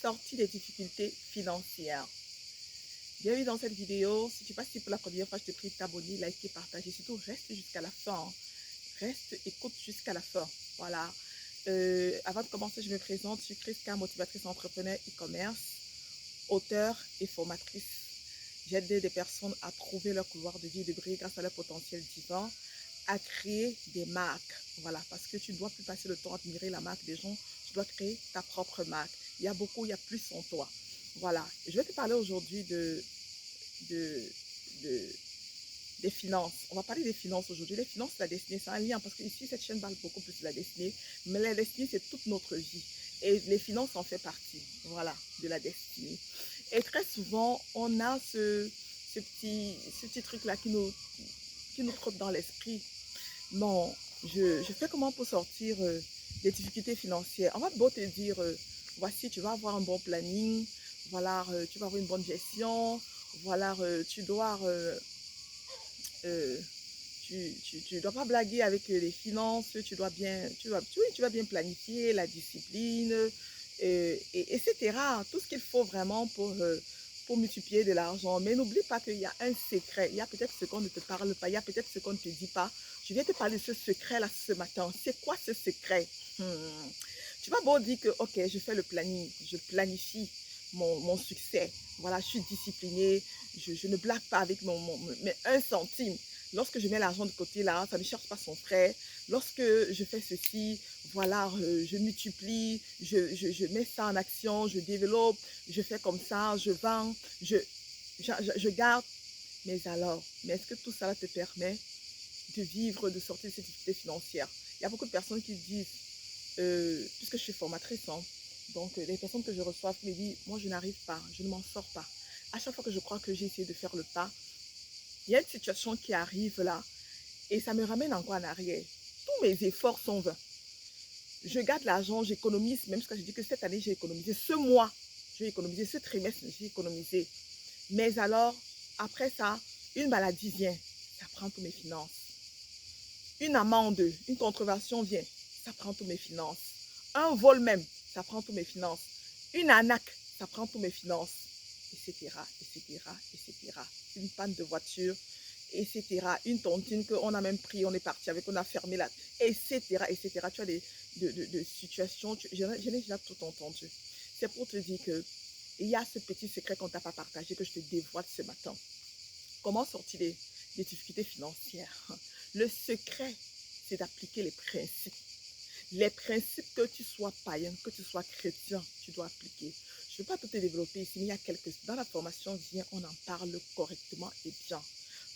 sortie des difficultés financières. Bienvenue dans cette vidéo. Si tu passes ici pour la première fois, je te prie de t'abonner, liker, partager. Surtout, reste jusqu'à la fin. Reste, écoute jusqu'à la fin. Voilà. Avant de commencer, je me présente. Je suis Chriska, motivatrice entrepreneur e-commerce, auteure et formatrice. J'aide des personnes à trouver leur couloir de vie et de briller grâce à leur potentiel divin, à créer des marques. Voilà, parce que tu ne dois plus passer le temps à admirer la marque des gens, tu dois créer ta propre marque. Il y a beaucoup, il y a plus en toi. Voilà, je vais te parler aujourd'hui de, des finances. On va parler des finances aujourd'hui. Les finances, la destinée, c'est un lien parce que ici, cette chaîne parle beaucoup plus de la destinée, mais la destinée, c'est toute notre vie. Et les finances en fait partie, voilà, de la destinée. Et très souvent, on a ce petit truc-là qui nous trotte dans l'esprit. Non, je fais comment pour sortir des difficultés financières. On va beau te dire, voici, tu vas avoir un bon planning, voilà, tu vas avoir une bonne gestion, voilà, tu dois, euh, tu dois pas blaguer avec les finances, tu vas bien planifier la discipline, etc. Tout ce qu'il faut vraiment pour multiplier de l'argent. Mais n'oublie pas qu'il y a un secret. Il y a peut-être ce qu'on ne te parle pas, il y a peut-être ce qu'on ne te dit pas. Je viens te parler de ce secret-là ce matin. C'est quoi ce secret? Tu vas beau dire que, ok, je fais le planning, je planifie mon succès. Voilà, je suis disciplinée, je ne blague pas avec mes 1 centime. Lorsque je mets l'argent de côté, là, ça ne cherche pas son frère. Lorsque je fais ceci, voilà, je multiplie, je mets ça en action, je développe, je fais comme ça, je vends, je garde. Mais alors, mais est-ce que tout ça te permet de vivre, de sortir de cette difficulté financière? Il y a beaucoup de personnes qui disent, puisque je suis formatrice, hein, donc les personnes que je reçois me disent, moi je n'arrive pas, je ne m'en sors pas. À chaque fois que je crois que j'ai essayé de faire le pas, il y a une situation qui arrive là et ça me ramène encore en arrière. Tous mes efforts sont vains. Je garde l'argent, j'économise, même ce que je dis que cette année j'ai économisé, ce mois j'ai économisé, ce trimestre j'ai économisé. Mais alors, après ça, une maladie vient, ça prend tous mes finances. Une amende, une contrevention vient, ça prend tous mes finances. Un vol même, ça prend tous mes finances. Une arnaque, ça prend tous mes finances, etc., etc., etc. Une panne de voiture, etc. Une tontine qu'on a même pris, on est parti avec, on a fermé là, etc., etc. Tu as de situations, j'en ai déjà tout entendu. C'est pour te dire que il y a ce petit secret qu'on ne t'a pas partagé que je te dévoile ce matin. Comment sortir des difficultés financières? Le secret, c'est d'appliquer les principes. Les principes, que tu sois païen, que tu sois chrétien, tu dois appliquer. Je ne vais pas tout te développer ici, mais il y a quelques... Dans la formation, on en parle correctement et bien.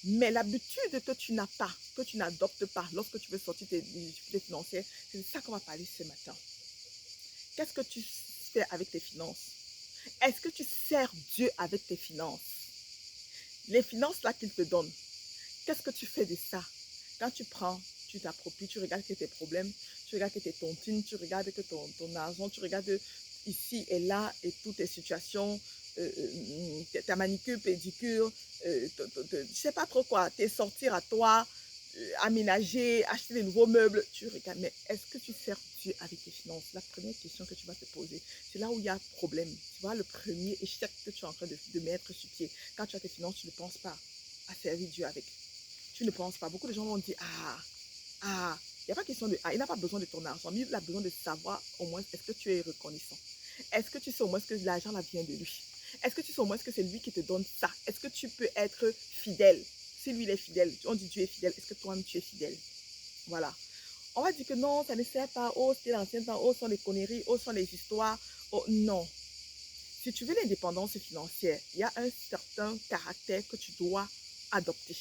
Mais l'habitude que tu n'as pas, que tu n'adoptes pas lorsque tu veux sortir des difficultés financières, c'est de ça qu'on va parler ce matin. Qu'est-ce que tu fais avec tes finances? Est-ce que tu sers Dieu avec tes finances? Les finances là qu'il te donne, qu'est-ce que tu fais de ça? Quand tu prends, tu t'appropries, tu regardes que tes problèmes, tu regardes que tes tontines, tu regardes que ton argent, tu regardes ici et là et toutes tes situations, ta manicure, pédicure, je ne sais pas trop quoi, tes sortir à toi, aménager, acheter des nouveaux meubles, tu regardes, mais est-ce que tu sers Dieu avec tes finances? La première question que tu vas te poser, c'est là où il y a problème. Tu vois, le premier échec que tu es en train de mettre sur pied. Quand tu as tes finances, tu ne penses pas à servir Dieu avec. Tu ne penses pas. Beaucoup de gens vont dire, il n'y a pas question de, il n'a pas besoin de ton argent, mais il a besoin de savoir au moins, est-ce que tu es reconnaissant? Est-ce que tu sais au moins que l'argent là vient de lui? Est-ce que tu sais au moins que c'est lui qui te donne ça? Est-ce que tu peux être fidèle? Si lui il est fidèle, on dit Dieu est fidèle, est-ce que toi-même tu es fidèle? Voilà. On va dire que non, ça ne sert pas, oh c'est l'ancien temps, oh sont les conneries, oh sont les histoires, oh non. Si tu veux l'indépendance financière, il y a un certain caractère que tu dois adopter.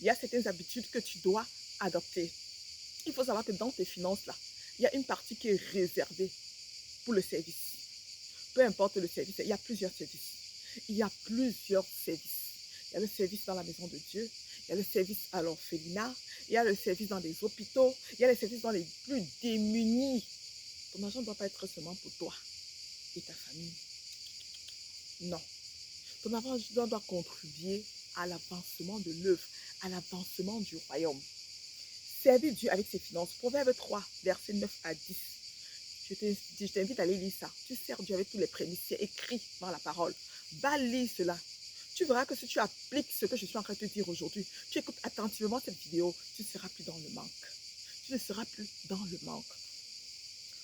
Il y a certaines habitudes que tu dois adopter. Il faut savoir que dans tes finances-là, il y a une partie qui est réservée pour le service. Peu importe le service, il y a plusieurs services. Il y a plusieurs services. Il y a le service dans la maison de Dieu, il y a le service à l'orphelinat, il y a le service dans les hôpitaux, il y a le service dans les plus démunis. Ton argent ne doit pas être seulement pour toi et ta famille. Non. Ton argent doit contribuer à l'avancement de l'œuvre, à l'avancement du royaume. Servir Dieu avec ses finances. Proverbe 3, versets 9 à 10. je t'invite à aller lire ça. Tu sers Dieu avec tous les prémices. C'est écrit dans la parole. Va lire cela. Tu verras que si tu appliques ce que je suis en train de te dire aujourd'hui, tu écoutes attentivement cette vidéo, tu ne seras plus dans le manque. Tu ne seras plus dans le manque.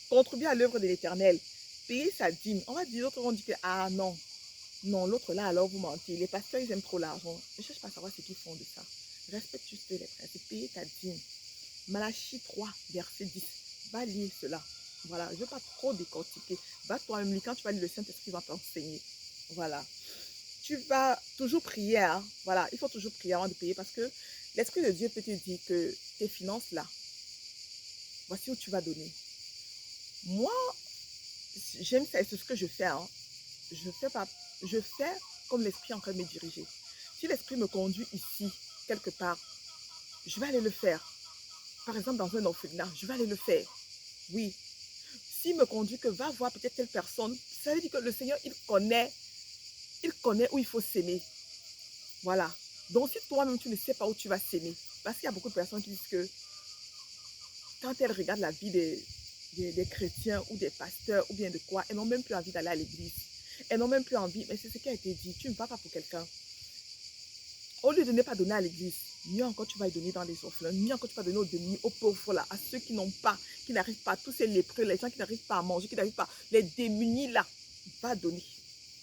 Contribuer à l'œuvre de l'Éternel. Payer sa dîme. On va dire, l'autre vont dire que, ah non, non, l'autre là, alors vous mentez. Les pasteurs, ils aiment trop l'argent. Ne cherche pas à savoir ce qu'ils font de ça. Respecte juste les principes. Payer ta dîme. Malachie 3, verset 10. Va lire cela. Voilà, je ne veux pas trop décortiquer. Va toi-même lire. Quand tu vas lire, le Saint-Esprit va t'enseigner. Voilà. Tu vas toujours prier. Hein? Voilà, il faut toujours prier avant de payer parce que l'Esprit de Dieu peut te dire que tes finances là, voici où tu vas donner. Moi, j'aime ça et c'est ce que je fais. Hein? Je fais comme l'Esprit est en train de me diriger. Si l'Esprit me conduit ici, quelque part, je vais aller le faire. Par exemple, dans un orphelinat, je vais aller le faire. Oui. S'il me conduit que va voir peut-être telle personne, ça veut dire que le Seigneur, il connaît où il faut s'aimer. Voilà. Donc, si toi-même, tu ne sais pas où tu vas s'aimer, parce qu'il y a beaucoup de personnes qui disent que quand elles regardent la vie des chrétiens ou des pasteurs ou bien de quoi, elles n'ont même plus envie d'aller à l'église. Elles n'ont même plus envie, mais c'est ce qui a été dit. Tu ne vas pas pour quelqu'un. Au lieu de ne pas donner à l'église, mieux encore tu vas donner dans les orphelins, mieux encore tu vas donner aux démunis, aux pauvres là, à ceux qui n'ont pas, qui n'arrivent pas, tous ces lépreux, les gens qui n'arrivent pas à manger, qui n'arrivent pas, les démunis là, va donner.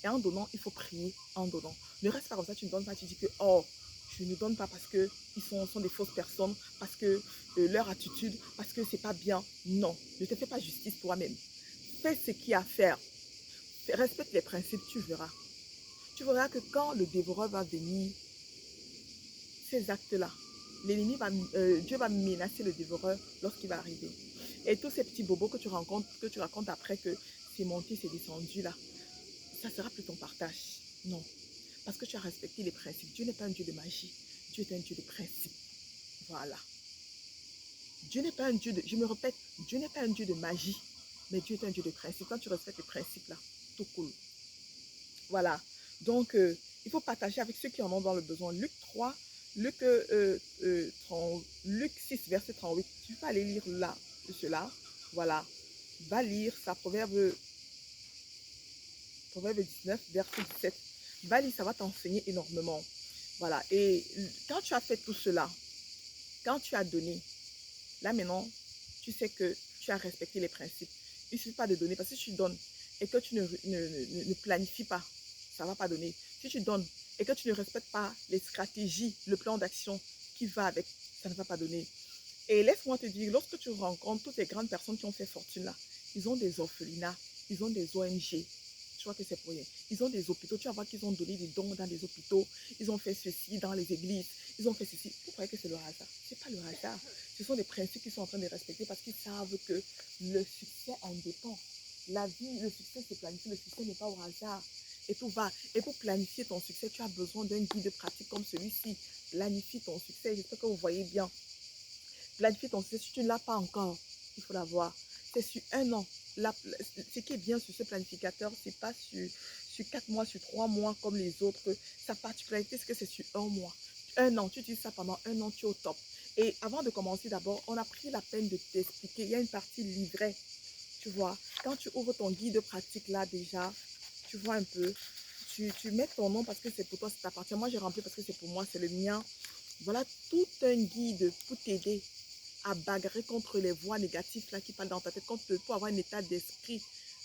Et en donnant, il faut prier en donnant. Ne reste pas comme ça, tu ne donnes pas, tu dis que oh, je ne donne pas parce qu'ils sont des fausses personnes, parce que leur attitude, parce que c'est pas bien. Non, ne te fais pas justice toi-même. Fais ce qu'il y a à faire. Respecte les principes, tu verras. Tu verras que quand le dévoreur va venir, ces actes-là, Dieu va menacer le dévoreur lorsqu'il va arriver. Et tous ces petits bobos que tu rencontres, que tu racontes après que c'est monté, c'est descendu là, ça sera plus ton partage. Non. Parce que tu as respecté les principes. Dieu n'est pas un Dieu de magie. Dieu est un Dieu de principes. Voilà. Dieu n'est pas un Dieu de... Je me répète, Dieu n'est pas un Dieu de magie, mais Dieu est un Dieu de principes. Quand tu respectes les principes là, tout cool. Voilà. Donc, il faut partager avec ceux qui en ont dans le besoin. Luc 3, Luc 6, verset 38. Tu vas aller lire là, cela. Voilà. Va lire ça, Proverbe 19, verset 17. Va lire, ça va t'enseigner énormément. Voilà. Et quand tu as fait tout cela, quand tu as donné, là maintenant, tu sais que tu as respecté les principes. Il ne suffit pas de donner parce que si tu donnes et que tu ne planifies pas, ça ne va pas donner. Si tu donnes et que tu ne respectes pas les stratégies, le plan d'action qui va avec, ça ne va pas donner. Et laisse-moi te dire, lorsque tu rencontres toutes ces grandes personnes qui ont fait fortune là, ils ont des orphelinats, ils ont des ONG. Je vois que c'est pour rien. Ils ont des hôpitaux. Tu vas voir qu'ils ont donné des dons dans des hôpitaux. Ils ont fait ceci dans les églises. Ils ont fait ceci. Vous croyez que c'est le hasard? Ce n'est pas le hasard. Ce sont des principes qu'ils sont en train de respecter parce qu'ils savent que le succès en dépend. La vie, le succès se planifie. Le succès n'est pas au hasard. Et tout va. Et pour planifier ton succès, tu as besoin d'un guide pratique comme celui-ci. Planifie ton succès. J'espère que vous voyez bien. Planifie ton succès. Si tu ne l'as pas encore, il faut l'avoir. C'est sur un an. Ce qui est bien sur ce planificateur, ce n'est pas sur 4 mois, sur 3 mois comme les autres. Sa particularité, c'est que c'est sur un mois. Un an, tu utilises ça pendant un an, tu es au top. Et avant de commencer d'abord, on a pris la peine de t'expliquer. Il y a une partie livrée, tu vois. Quand tu ouvres ton guide pratique là déjà, tu vois un peu. Tu mets ton nom parce que c'est pour toi, ça t'appartient. Moi, j'ai rempli parce que c'est pour moi, c'est le mien. Voilà tout un guide pour t'aider à bagarrer contre les voix négatives là qui parlent dans ta tête, pour avoir un état d'esprit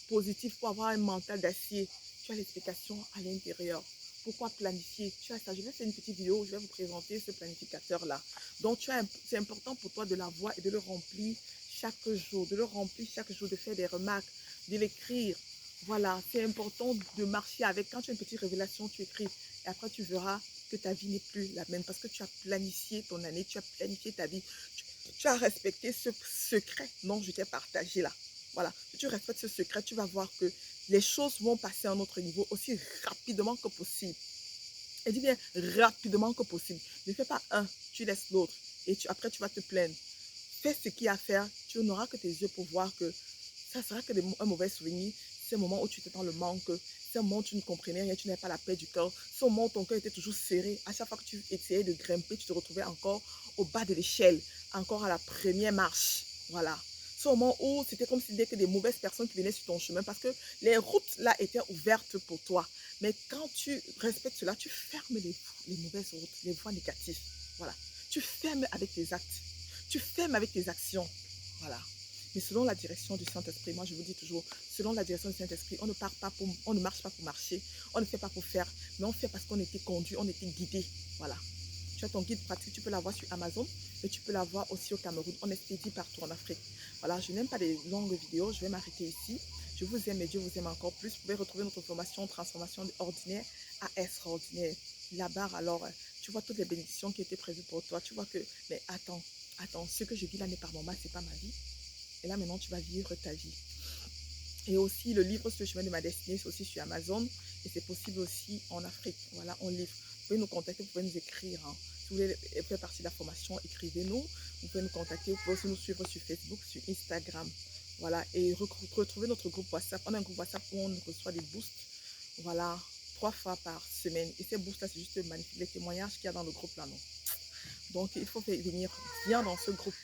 positif, pour avoir un mental d'acier. Tu as l'explication à l'intérieur. Pourquoi planifier? Tu as ça. Je vais faire une petite vidéo où je vais vous présenter ce planificateur-là. Donc, c'est important pour toi de l'avoir et de le remplir chaque jour, de faire des remarques, de l'écrire. Voilà, c'est important de marcher avec. Quand tu as une petite révélation, tu écris. Et après, tu verras que ta vie n'est plus la même parce que tu as planifié ton année, tu as planifié ta vie. Tu as respecté ce secret dont je t'ai partagé là. Voilà, si tu respectes ce secret, tu vas voir que les choses vont passer à un autre niveau aussi rapidement que possible. Et dis bien rapidement que possible. Ne fais pas un, tu laisses l'autre et après tu vas te plaindre. Fais ce qu'il y a à faire, tu n'auras que tes yeux pour voir que ça sera que un mauvais souvenir. C'est un moment où tu étais dans le manque, c'est un moment où tu ne comprenais rien, tu n'avais pas la paix du cœur. C'est un moment où ton cœur était toujours serré. À chaque fois que tu essayais de grimper, tu te retrouvais encore au bas de l'échelle, encore à la première marche. Voilà. ce moment où c'était comme si c'était que des mauvaises personnes qui venaient sur ton chemin parce que les routes là étaient ouvertes pour toi. Mais quand tu respectes cela, tu fermes les mauvaises routes, les voies négatives. Voilà. Tu fermes avec tes actes. Tu fermes avec tes actions. Voilà. Mais selon la direction du Saint-Esprit, moi je vous dis toujours, selon la direction du Saint-Esprit, on ne marche pas pour marcher, on ne fait pas pour faire, mais on fait parce qu'on était conduit, on était guidé. Voilà. Tu as ton guide pratique, tu peux l'avoir sur Amazon, mais tu peux l'avoir aussi au Cameroun. On expédie partout en Afrique. Voilà, je n'aime pas les longues vidéos, je vais m'arrêter ici. Je vous aime et Dieu vous aime encore plus. Vous pouvez retrouver notre formation transformation ordinaire à extraordinaire. Là-bas, alors, tu vois toutes les bénédictions qui étaient prévues pour toi. Tu vois que, mais attends, ce que je vis là n'est pas normal, c'est pas ma vie. Et là, maintenant, tu vas vivre ta vie. Et aussi, le livre sur le chemin de ma destinée, c'est aussi sur Amazon. Et c'est possible aussi en Afrique. Voilà, on livre. Vous pouvez nous contacter, vous pouvez nous écrire. Hein. Si vous voulez faire partie de la formation, écrivez-nous. Vous pouvez nous contacter, vous pouvez aussi nous suivre sur Facebook, sur Instagram. Voilà, et retrouver notre groupe WhatsApp. On a un groupe WhatsApp où on reçoit des boosts. Voilà, 3 fois par semaine. Et ces boosts-là, c'est juste magnifique. Les témoignages qu'il y a dans le groupe là, non. Donc, il faut venir bien dans ce groupe.